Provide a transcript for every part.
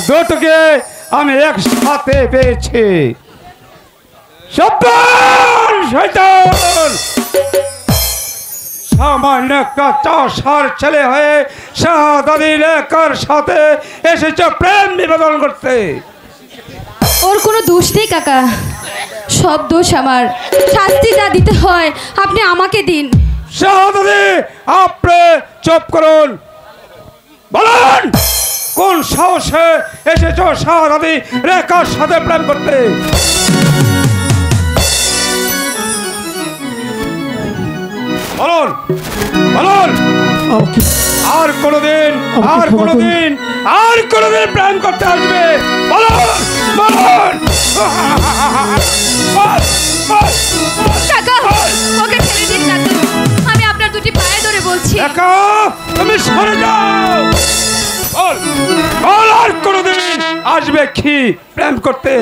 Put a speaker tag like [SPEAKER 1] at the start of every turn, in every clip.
[SPEAKER 1] দুটোকে আমি একসাথে পেয়েছি। সামান্য একটা চাষার ছেলে হয়ে শাহজাদি রেখার সাথে এসেছে প্রেম নিবেদন করতে।
[SPEAKER 2] ওর কোনো দোষ নেই কাকা, সব দোষ আমার। শাস্তি যা দিতে হয় আপনি আমাকে দিন।
[SPEAKER 1] শাহজাদি, আপনি চুপ করুন। বলুন, কোন সাহসে এসেছো শাহজাদি রেখার সাথে প্রেম করতে? বলুন বলুন, আর কোনদিন প্রেম করতে আসবে? বলুন বলুন।
[SPEAKER 2] কাকা, ওকে ছেড়ে দিন কাকা, আমি আপনার দুটি পায়ে ধরে বলছি।
[SPEAKER 1] কাকা, তুমি সরে যাও। বল বল, আর কোনদিন আসবে কি প্রেম করতে?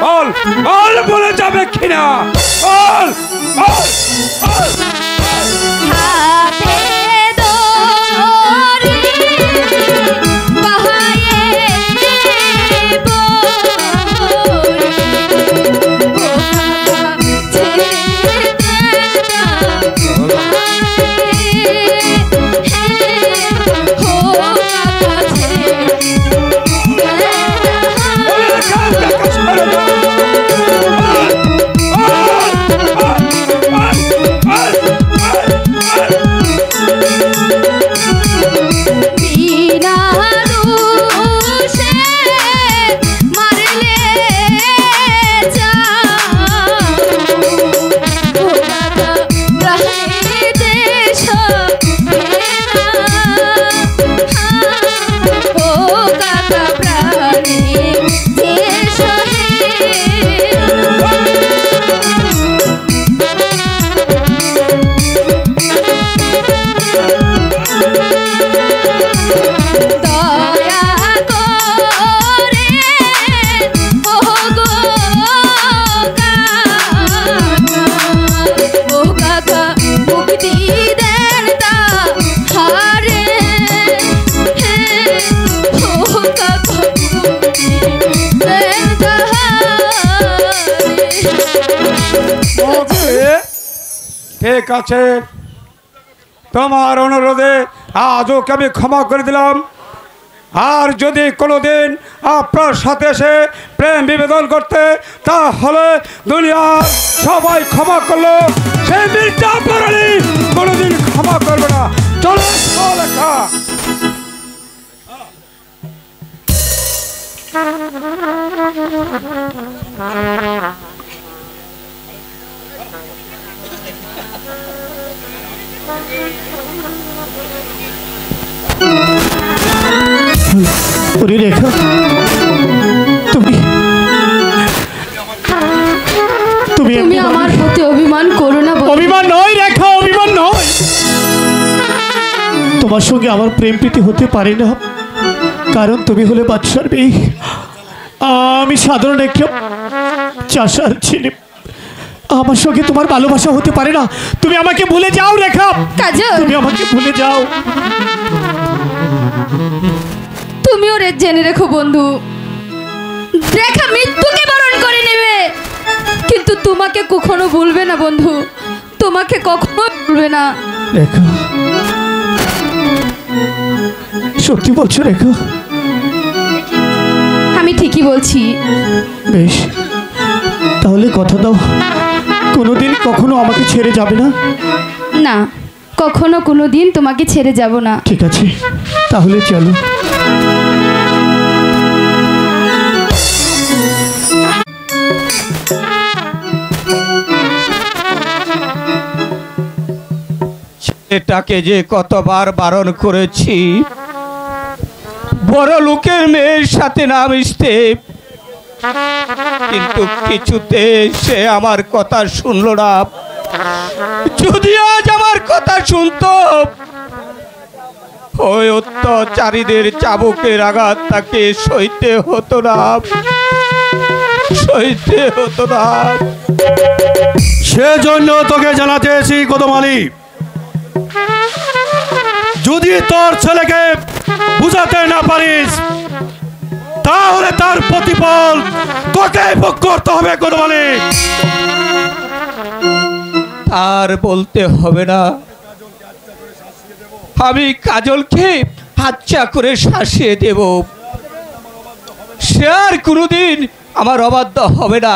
[SPEAKER 1] বল বল, বলে যাবে কিনা? বল বল বল। ঠিক আছে, তোমার অনুরোধে আজ ওকে আমি ক্ষমা করে দিলাম। আর যদি কোনোদিন আপনার সাথে এসে প্রেম নিবেদন করতে, তাহলে দুনিয়ার সবাই ক্ষমা করলো, সে মির্জাপুর আলী কোনোদিন ক্ষমা করবে না। চলো লেখা।
[SPEAKER 3] রেখা, তুমি
[SPEAKER 2] আমার প্রতি অভিমান করো না।
[SPEAKER 3] অভিমান নয় রেখা, অভিমান নয়। তোমার সঙ্গে আমার প্রেম প্রীতি হতে পারে না, কারণ তুমি হলে বাদশার মেয়ে, আমি সাধারণ একটা চাষার ছেলে। আমার সঙ্গে তোমার ভালোবাসা হতে পারে না। তুমি আমাকে ভুলে যাও রেখা, তুমি আমাকে ভুলে যাও।
[SPEAKER 2] তুমিও জেনে রেখো বন্ধু, রেখা মৃত্যুকে বরণ করে নেবে, কিন্তু তোমাকে কখনো ভুলবে না বন্ধু, তোমাকে কখনো ভুলবে না।
[SPEAKER 3] রেখা, সত্যি বলছো রেখা?
[SPEAKER 2] আমি ঠিকই বলছি।
[SPEAKER 3] বেশ, তাহলে কথা দাও, কোনোদিন কখনো আমাকে ছেড়ে যাবে না?
[SPEAKER 2] না, কখনো কোনোদিন তোমাকে ছেড়ে যাব না।
[SPEAKER 3] ঠিক আছে, তাহলে চলো।
[SPEAKER 1] এটাকে যে কতবার বারণ করেছি বড় লোকের মেয়ের সাথে না মিশতে, কিন্তু কিছুতে সে আমার কথা শুনল না। যদি আজ আমার কথা শুনতো, ওই অত্যাচারীদের চাবুকের আঘাত তাকে সইতে হতো না, সইতে হতো না।
[SPEAKER 4] সেজন্য তোকে জানাতে এসেছি কদম আলী, যদি তোর ছেলেকে বুঝাতে না পারিস তাহলে তার প্রতিফল তোকে ভোগ করতে হবে কোতোয়ালি।
[SPEAKER 5] আর বলতে হবে না, আমি কাজলকে আচ্ছা করে শাসিয়ে দেব, সে আর কোনোদিন আমার অবাধ্য হবে না।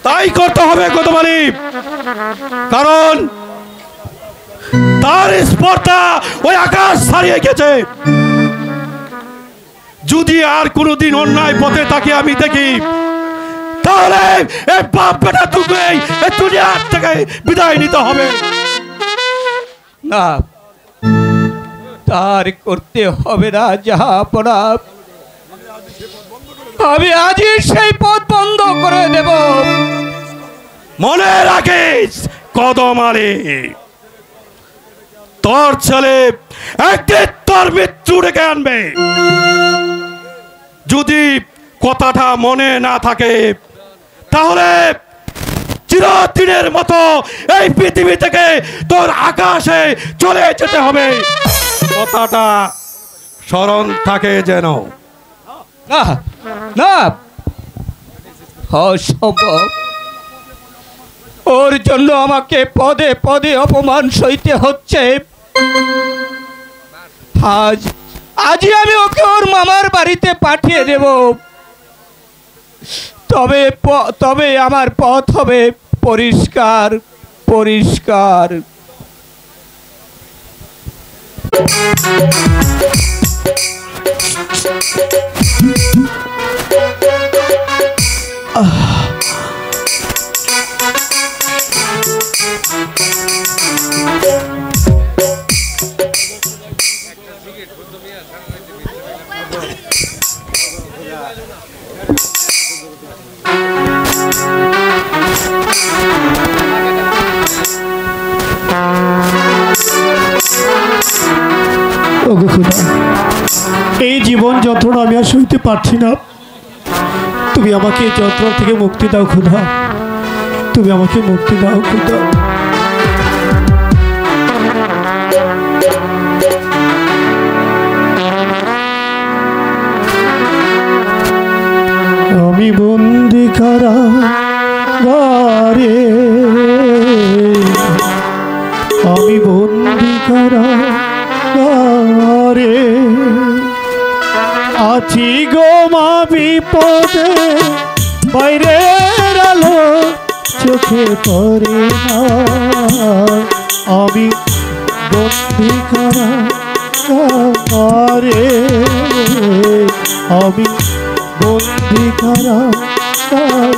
[SPEAKER 4] তাই করতে হবে কোতোয়ালি, কারণ তার স্পর্ধা ওই আকাশ ছাড়িয়ে গেছে। যদি আর কোনোদিন অন্যায় পথে তাকে আমি দেখি তাহলে এই বাপ বেটা দুটোই এই দুনিয়ার থেকে বিদায় নিতে হবে।
[SPEAKER 5] না, তার করতে হবে না জাহাপনা, আমি আজই সেই পথ বন্ধ করে দেব।
[SPEAKER 4] মনে রাখিস কদমালি, তোর ছেলে একদিন তোর মৃত্যু ডেকে আনবে। যদি কথাটা মনে না থাকে তাহলে চিরদিনের মতো এই পৃথিবী থেকে তোর আকাশে চলে যেতে হবে, কথাটা স্মরণ থাকে যেন।
[SPEAKER 5] না না, অসম্ভব, ওর জন্য আমাকে পদে পদে অপমান সইতে হচ্ছে। আজই আমি ওকে ওর মামার বাড়িতে পাঠিয়ে দেব, তবে আমার পথ হবে পরিষ্কার পরিষ্কার।
[SPEAKER 3] ওগো খোদা, এই জীবন যন্ত্রণা আমি আর সইতে পারছি না। তুমি আমাকে এই যন্ত্রণা থেকে মুক্তি দাও খোদা, তুমি আমাকে মুক্তি দাও খোদা। আমি বন্দি কারাগারে, আমি বন্দি কারাগারে আছি গো মা বিপদে, বাইরের আলো চোখে পড়ে না। আমি বন্দি কারাগারে, আমি বন্দি কারাগারে।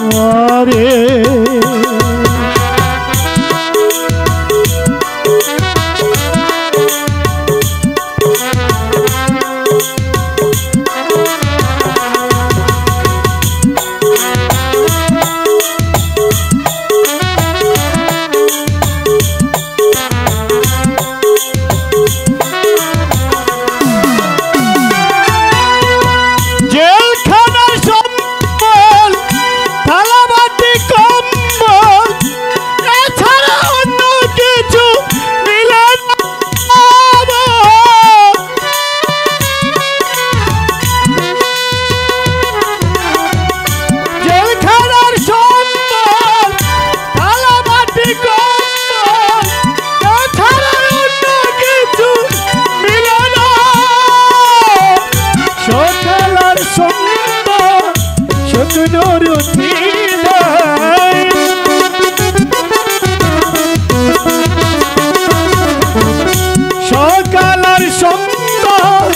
[SPEAKER 3] সকালার সুন্দর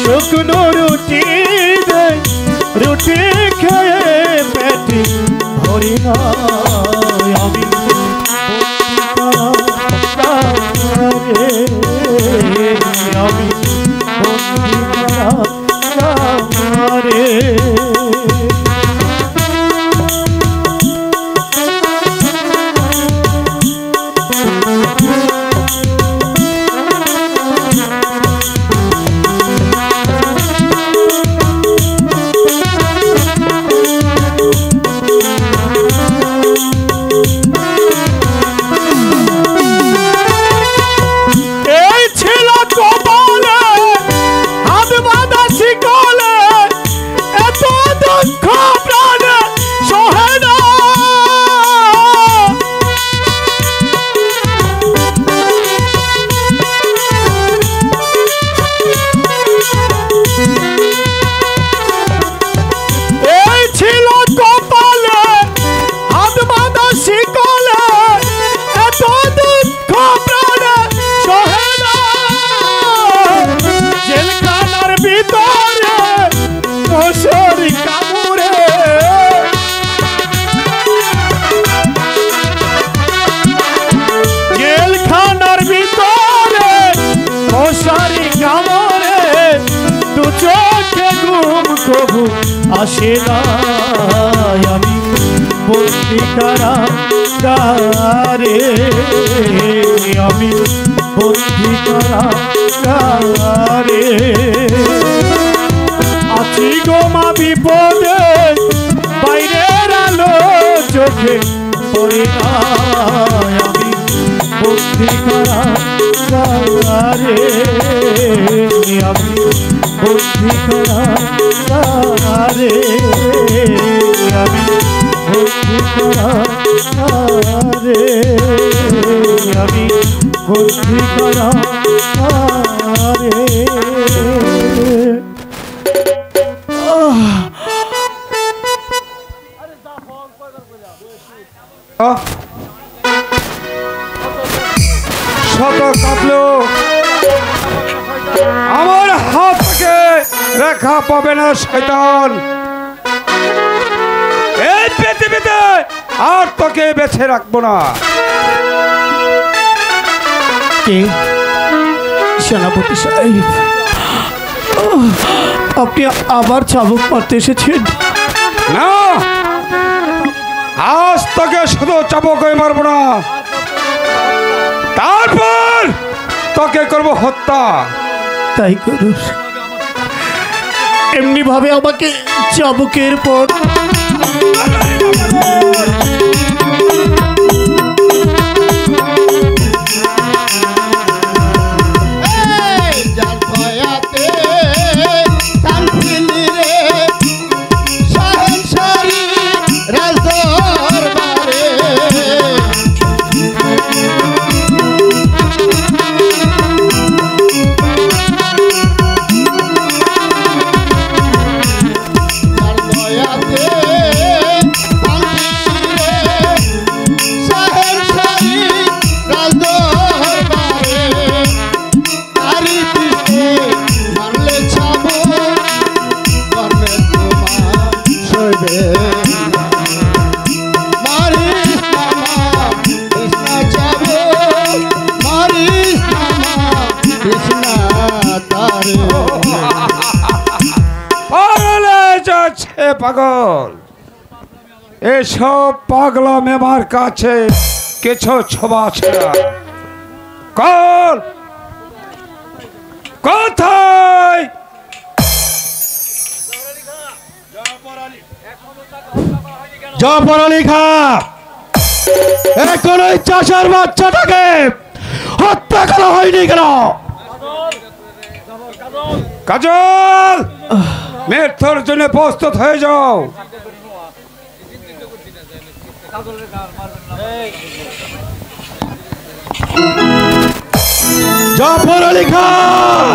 [SPEAKER 3] শুকনো রুটি, রুটি খেয়ে পেটে ভরি না। আমি আমি রে আসে না আমি বন্দি কারাগারে আমি বন্দি কারাগারে আছি গো মা বিপদে বাইরের আলো চোখে পড়ে না আমি বন্দি কারাগারে আমি বন্দি কারাগারে আমি বন্দি কারাগারে আমি বন্দি কারাগারে
[SPEAKER 1] শত কাঁপলো আমার হাত থেকে রেখা পাবে না শয়তান। এই পৃথিবীতে আর তোকে বেছে রাখবো না।
[SPEAKER 3] কে সেনাপতি সাহেব, আপনি আবার চাবুক মারতে এসেছেন?
[SPEAKER 1] না, আজ তোকে শুধু চাবুক মারবো না, তারপর তোকে করবো হত্যা।
[SPEAKER 3] তাই করুন, এমনি ভাবে আমাকে চাবুকের পর
[SPEAKER 1] পাগল, এসব পাগলা মেমার কাছে কিছু ছোবা ছিল। কল কোথায়?
[SPEAKER 4] জাফর আলী খাঁ, এখন ওই চাষার বাচ্চাটাকে হত্যা করা হয়নি কেন?
[SPEAKER 1] কাজল, মৃত্যুর জন্য প্রস্তুত হয়ে যাও।
[SPEAKER 4] জাফর আলী খাঁ,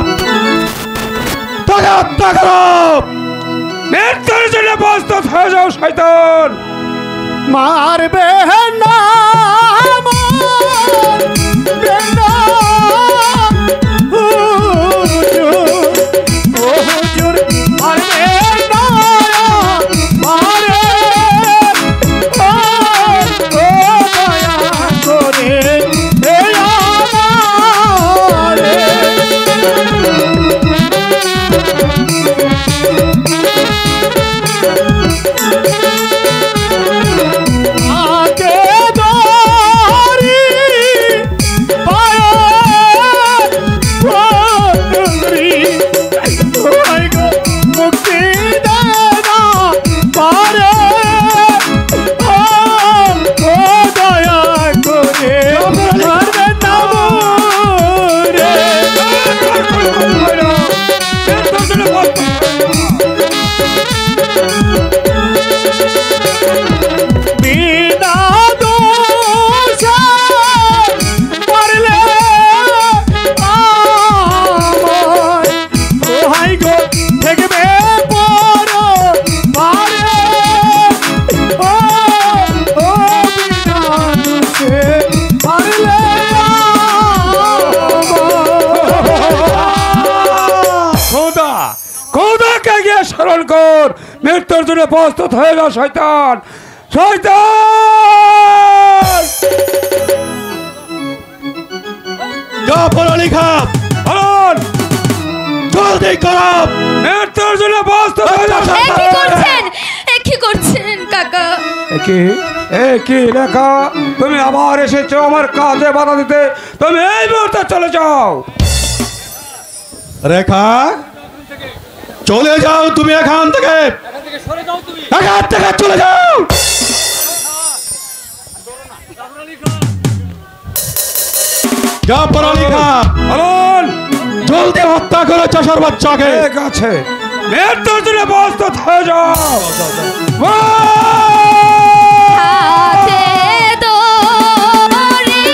[SPEAKER 4] তাকে হত্যা করো।
[SPEAKER 1] মৃত্যুর জন্য প্রস্তুত হয়ে যাও শয়তান।
[SPEAKER 3] মারবে না মারবে না হুজুর, মারবে না মারে ও দয়া করে হে আমারে।
[SPEAKER 1] স্মরণ কর, মৃত্যুর জন্য প্রস্তুত হয়ে যাও শয়তান। শয়তান!
[SPEAKER 4] জাফর আলী খাঁ,
[SPEAKER 1] বলুন।
[SPEAKER 4] জলদি করো।
[SPEAKER 1] মৃত্যুর জন্য প্রস্তুত হয়ে যাও।
[SPEAKER 2] কি করছেন কাকা?
[SPEAKER 1] কি লেখা? তুমি আবার এসেছো আমার কাজে বাধা দিতে। তুমি এই মুহূর্তে চলে যাও।
[SPEAKER 4] রেখা, চলে যাও তুমি এখান থেকে। এখান থেকে চলে যাও। জাফর আলী খান,
[SPEAKER 1] বলুন।
[SPEAKER 4] জলদি হত্যা করো চাষার বাচ্চাকে।
[SPEAKER 1] ঠিক আছে, মৃত্যুর জন্য প্রস্তুত হয়ে যাও।
[SPEAKER 2] হাতে দড়ি,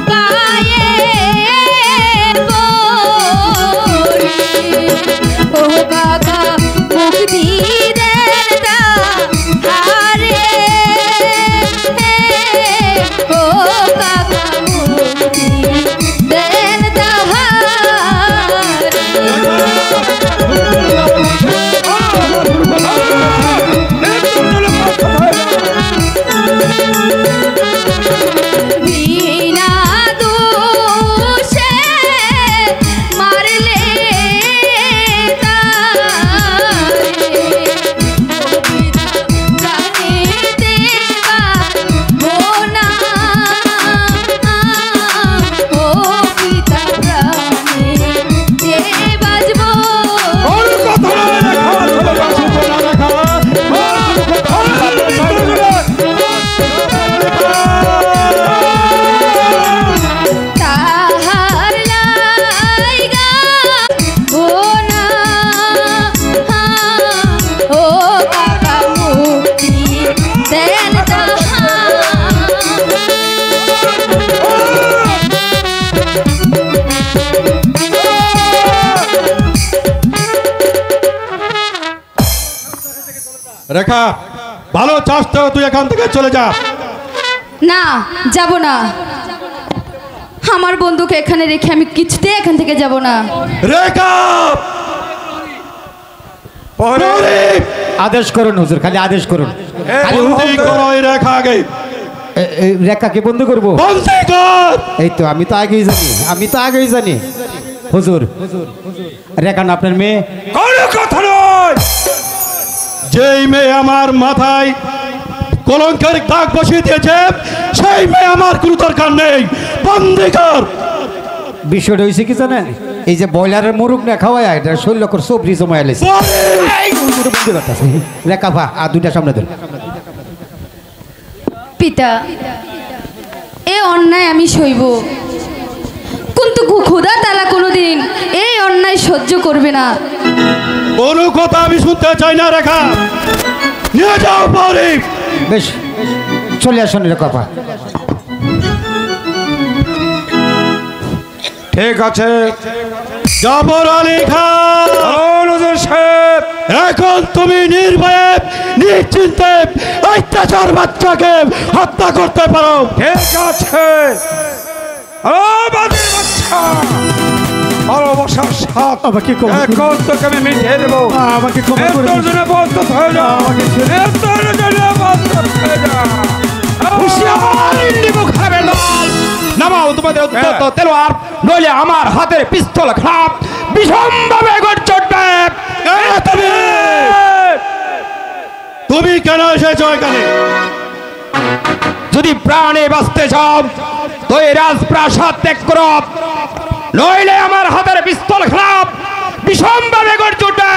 [SPEAKER 2] পায়ে বড়ি, ও কাকা মুক্তি দেন তাহারে, ও কাকা মুক্তি দেন তাহারে। বিনা দোষে মারলে তারে, প্রাণে দেবা মোনা, ও পিতা প্রাণে যে বাজব। তাহার লাইগা ও না, ও কাকা মুক্তি দেন
[SPEAKER 4] রেখা, ভালো চাষ তো, তুই এখান থেকে চলে যা।
[SPEAKER 2] না, যাব না। আমার বন্ধুকে এখানে রেখে আমি কিছুতে এখান থেকে যাব না।
[SPEAKER 4] রেখা, প্রহরী,
[SPEAKER 3] আদেশ করুন হুজুর, খালি আদেশ করুন।
[SPEAKER 1] এই
[SPEAKER 4] বন্দি করো এই রেখা আগে।
[SPEAKER 3] এই রেখাকে বন্ধ করবো?
[SPEAKER 4] বন্দি কর।
[SPEAKER 3] এই তো আমি তো আগেই জানি হুজুর। রেখা না আপনার মেয়ে?
[SPEAKER 1] কোনো কথা নয়।
[SPEAKER 4] যেই মেয়ে আমার মাথায় কলঙ্কের দাগ বসিয়ে দিয়েছে, সেই মেয়ে আমার কোনো দরকার নেই। বন্দি কর।
[SPEAKER 3] বিষয়টা হয়েছে কি জানেন, এই যে ব্রয়লারের মুরুগ না খাওয়ায় এটা শৈল করে সবজি জমা এলেছে। রেখা ভা আর দুইটা সামনে দেন।
[SPEAKER 2] পিতা, এ অন্যায় আমি সইব, কিন্তু খোদা তাআলা কোনোদিন এই অন্যায় সহ্য করবে না।
[SPEAKER 4] কোনো কথা আমি শুনতে চাই না। রেখা, নিয়ে যাও প্রহরী।
[SPEAKER 3] বেশ, চলে আসুন রেখা ভা।
[SPEAKER 1] ঠিক আছে।
[SPEAKER 4] জাফর আলী খান,
[SPEAKER 1] বলুন হুজুর সাহেব।
[SPEAKER 4] এখন তুমি নির্ভয়ে নিশ্চিন্তে অত্যাচার বাচ্চাকে হত্যা করতে পারো।
[SPEAKER 1] ঠিক আছে। ও বাদের বাচ্চা, ভালোবাসার সাথ
[SPEAKER 3] আমাকে ক্ষমা করুন।
[SPEAKER 1] এখন তোকে আমি মিটিয়ে দেবো।
[SPEAKER 3] আমাকে ক্ষমা করে
[SPEAKER 1] মৃত্যুর
[SPEAKER 3] দিন।
[SPEAKER 1] জন্য প্রস্তুত হয়ে যাও। মৃত্যুর জন্য প্রস্তুত হয়ে যাও।
[SPEAKER 5] নামাও তোমাদের উদ্যত তেলোয়ার, নইলে আমার হাতের পিস্তল খারাপ বিষমভাবে গর্জবে।
[SPEAKER 4] তুমি কেন এসেছো এখানে?
[SPEAKER 5] যদি প্রাণে বাঁচতে চাও তো এই রাজপ্রাসাদ ত্যাগ করো, নইলে আমার হাতের পিস্তল খারাপ বিষমভাবে গর্জবে।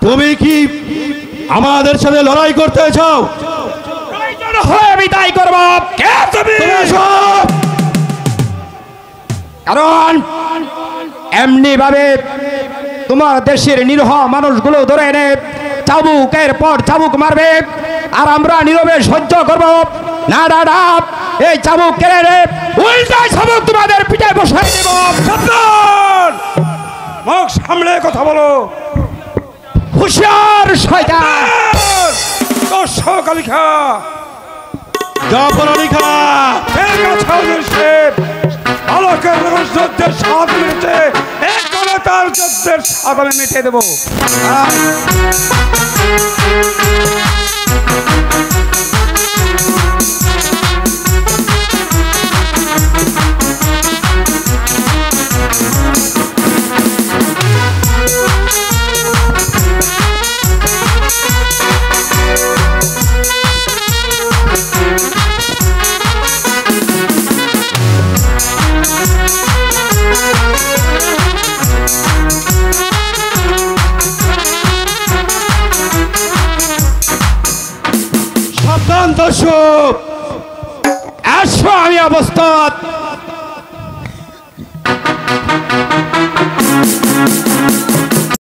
[SPEAKER 4] তুমি কি আমাদের সাথে লড়াই করতে চাও?
[SPEAKER 5] প্রয়োজন হলে আমি তাই করবো। কে তুমি? কারণ এমনি ভাবে তোমার দেশের নিরীহ মানুষগুলো ধরে এনে চাবুকের পর চাবুক মারবে, আর আমরা নীরবে সহ্য করব না? দাদা, এই চাবুক কেড়ে নে, উল্টাই চাবুক তোমাদের পিঠে বসাই দেব।
[SPEAKER 1] সাবধান! মুখ সামলে কথা বলো।
[SPEAKER 5] হুঁশিয়ার শয়তান!
[SPEAKER 1] দর্শক আলী খা।
[SPEAKER 4] জাফর আলী খান,
[SPEAKER 1] ঠিক আছে হুজুর সাহেব। আলোকের যুদ্ধের স্বাদ মিটেছে, এখন তার যুদ্ধের স্বাদ আমি মিটিয়ে দেবো।
[SPEAKER 4] দস্যুপ
[SPEAKER 5] আসো, আমি অবস্থা